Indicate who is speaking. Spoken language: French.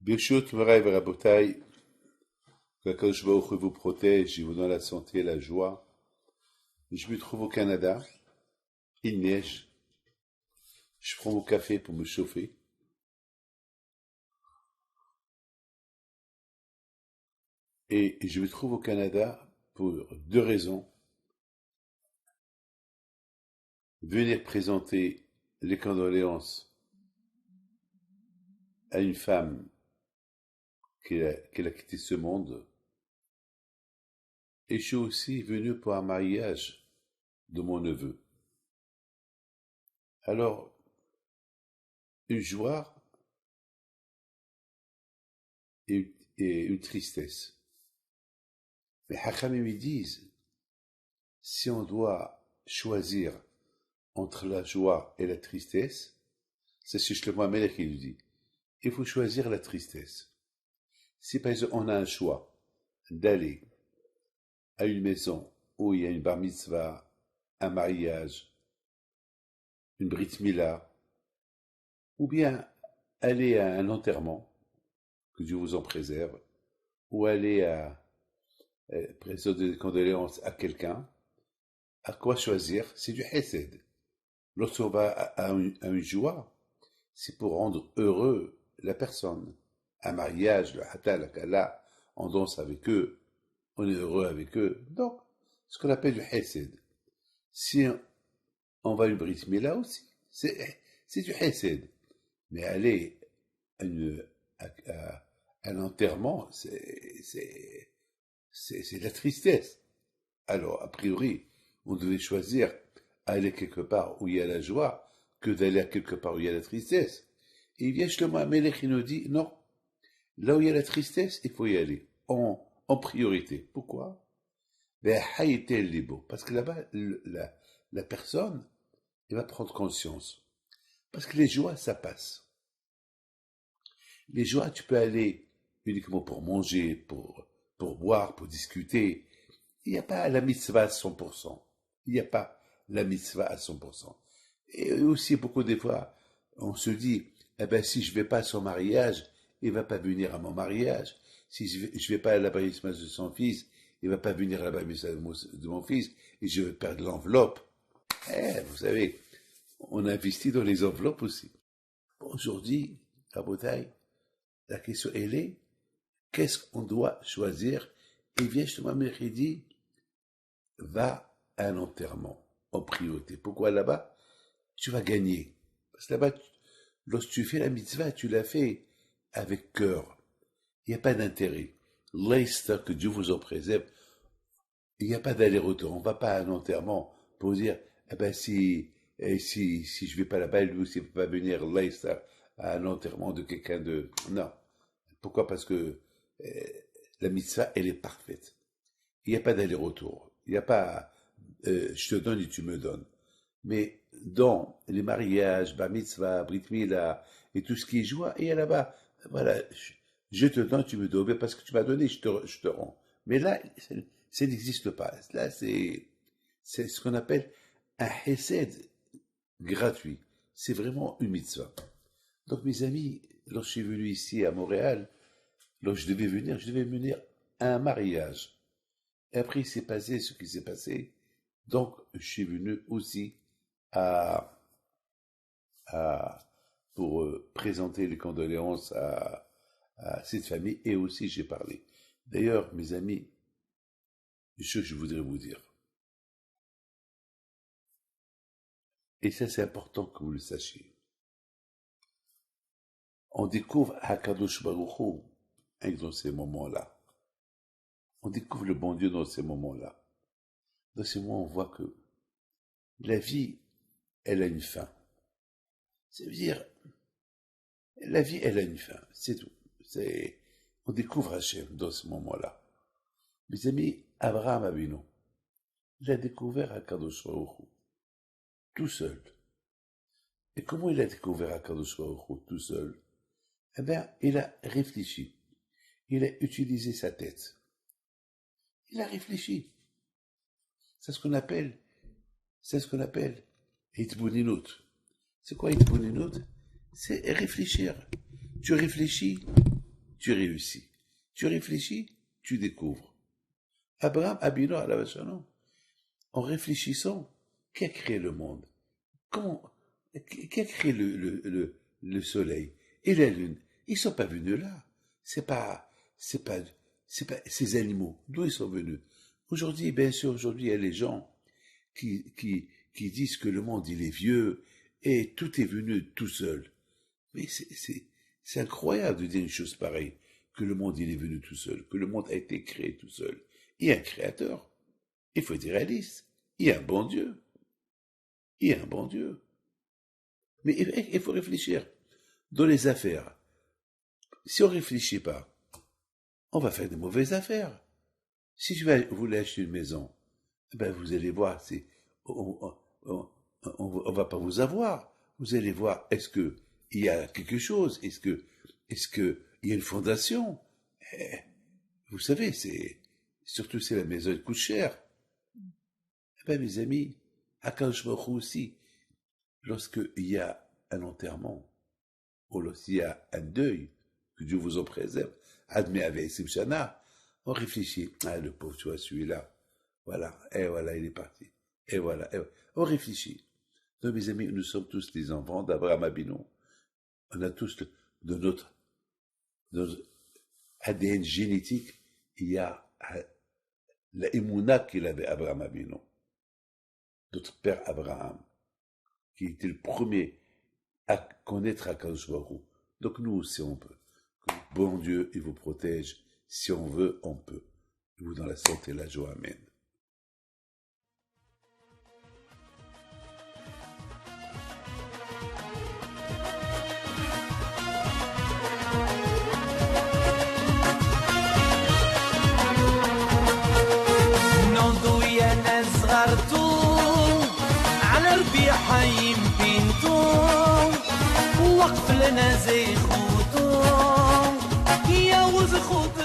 Speaker 1: Birshut Moraï Verabotai, que Kadosh Baruch Hu vous protège, il vous donne la santé et la joie. Je me trouve au Canada, il neige, je prends mon café pour me chauffer. Et je me trouve au Canada pour deux raisons. Venir présenter les condoléances à une femme qui a quitté ce monde. Et je suis aussi venu pour un mariage de mon neveu. Alors, une joie et une tristesse. Mais Hachamim ils disent, si on doit choisir entre la joie et la tristesse, c'est Shlomo HaMelech qui nous dit, il faut choisir la tristesse. Si par exemple on a un choix d'aller à une maison où il y a une bar mitzvah, un mariage, une brit mila, ou bien aller à un enterrement, que Dieu vous en préserve, ou aller à présenter des condoléances à quelqu'un, à quoi choisir? C'est du hesed. Lorsqu'on va à une joie, c'est pour rendre heureux la personne. Un mariage, le hata, la kala, on danse avec eux, on est heureux avec eux. Donc, ce qu'on appelle du hesed. Si on va à une brit mila aussi, c'est du hesed. Mais aller à un enterrement, c'est de la tristesse. Alors, a priori, on devait choisir aller quelque part où il y a la joie que d'aller à quelque part où il y a la tristesse. Et il vient Shlomo HaMelech qui nous dit, non, là où il y a la tristesse, il faut y aller en priorité. Pourquoi? Parce que là-bas, la personne, elle va prendre conscience. Parce que les joies, ça passe. Les joies, tu peux aller uniquement pour manger, pour boire, pour discuter. Il n'y a pas la mitzvah à 100%. Il n'y a pas la mitzvah à 100%. Et aussi, beaucoup des fois, on se dit, eh ben, si je ne vais pas à son mariage, il ne va pas venir à mon mariage. Si je ne vais pas à la bar mitzvah de son fils, il ne va pas venir à la bar mitzvah de mon fils, et je vais perdre l'enveloppe. Vous savez, on investit dans les enveloppes aussi. Aujourd'hui, à Botaï, la question elle est, qu'est-ce qu'on doit choisir? Et vient justement dit, va à un enterrement en priorité. Pourquoi là-bas? Tu vas gagner. Parce que là-bas, lorsque tu fais la mitzvah, tu l'as fait avec cœur. Il n'y a pas d'intérêt. Leicester, que Dieu vous en préserve, il n'y a pas d'aller-retour. On ne va pas à un enterrement pour dire, eh ben si je vais pas là-bas, lui aussi ne peut pas venir Leicester à un enterrement de quelqu'un de... Non. Pourquoi? Parce que la mitzvah, elle est parfaite. Il n'y a pas d'aller-retour. Il n'y a pas je te donne et tu me donnes. Mais dans les mariages, bar mitzvah, brit mila, et tout ce qui est joie, et là-bas, voilà, je te donne, tu me donnes, mais parce que tu m'as donné, je te rends. Mais là, ça n'existe pas. Là, c'est ce qu'on appelle un hesed gratuit. C'est vraiment une mitzvah. Donc, mes amis, lorsque je suis venu ici à Montréal, lorsque je devais venir à un mariage. Et après, il s'est passé ce qui s'est passé. Donc, je suis venu aussi pour présenter les condoléances à cette famille, et aussi j'ai parlé. D'ailleurs, mes amis, une chose que je voudrais vous dire, et ça c'est important que vous le sachiez. On découvre Hakadosh Baruch Hu dans ces moments-là. On découvre le bon Dieu dans ces moments-là. Dans ces moments, on voit que la vie, elle a une fin. Ça veut dire, la vie, elle a une fin, c'est tout. On découvre Hachem dans ce moment-là. Mes amis, Abraham Avinu, il a découvert Akadosh Baruch Hu, tout seul. Et comment il a découvert Akadosh Baruch Hu, tout seul? Eh bien, il a réfléchi. Il a utilisé sa tête. Il a réfléchi. C'est ce qu'on appelle Hitboninut. C'est quoi Hitboninut? C'est réfléchir. Tu réfléchis tu réussis. Tu réfléchis, tu découvres. Abraham Abino à la Shalom, en réfléchissant, qui a créé le monde? Comment, qui a créé le soleil et la lune? Ils sont pas venus là. C'est pas ces animaux. D'où ils sont venus? Aujourd'hui, bien sûr, aujourd'hui, il y a les gens qui disent que le monde, il est vieux et tout est venu tout seul. Mais c'est incroyable de dire une chose pareille, que le monde, il est venu tout seul, que le monde a été créé tout seul. Il y a un créateur. Il faut être réaliste. Il y a un bon Dieu. Il y a un bon Dieu. Mais il faut réfléchir. Dans les affaires, si on ne réfléchit pas, on va faire de mauvaises affaires. Si vous voulez acheter une maison, ben vous allez voir, on va pas vous avoir. Vous allez voir, est-ce que il y a quelque chose? Est-ce que il y a une fondation? Vous savez, surtout si la maison coûte cher. Ben mes amis, à Kadosh Baruch Hu aussi, lorsqu'il y a un enterrement, ou lorsqu'il y a un deuil, que Dieu vous en préserve, admet avec Shana, on réfléchit, ah le pauvre, tu vois, celui-là, voilà, et voilà, il est parti, et voilà, on réfléchit. Donc mes amis, nous sommes tous des enfants d'Abraham Abino, on a tous de notre ADN génétique, il y a la émouna qu'il avait Abraham Abino, notre père Abraham, qui était le premier à connaître Akadosh Baruch Hu. Donc nous aussi on peut. Que bon Dieu, il vous protège. Si on veut, on peut. Vous dans la santé et la joie. Amen.
Speaker 2: حي بنتم وقف لنا زي خوتم يا وز خوتم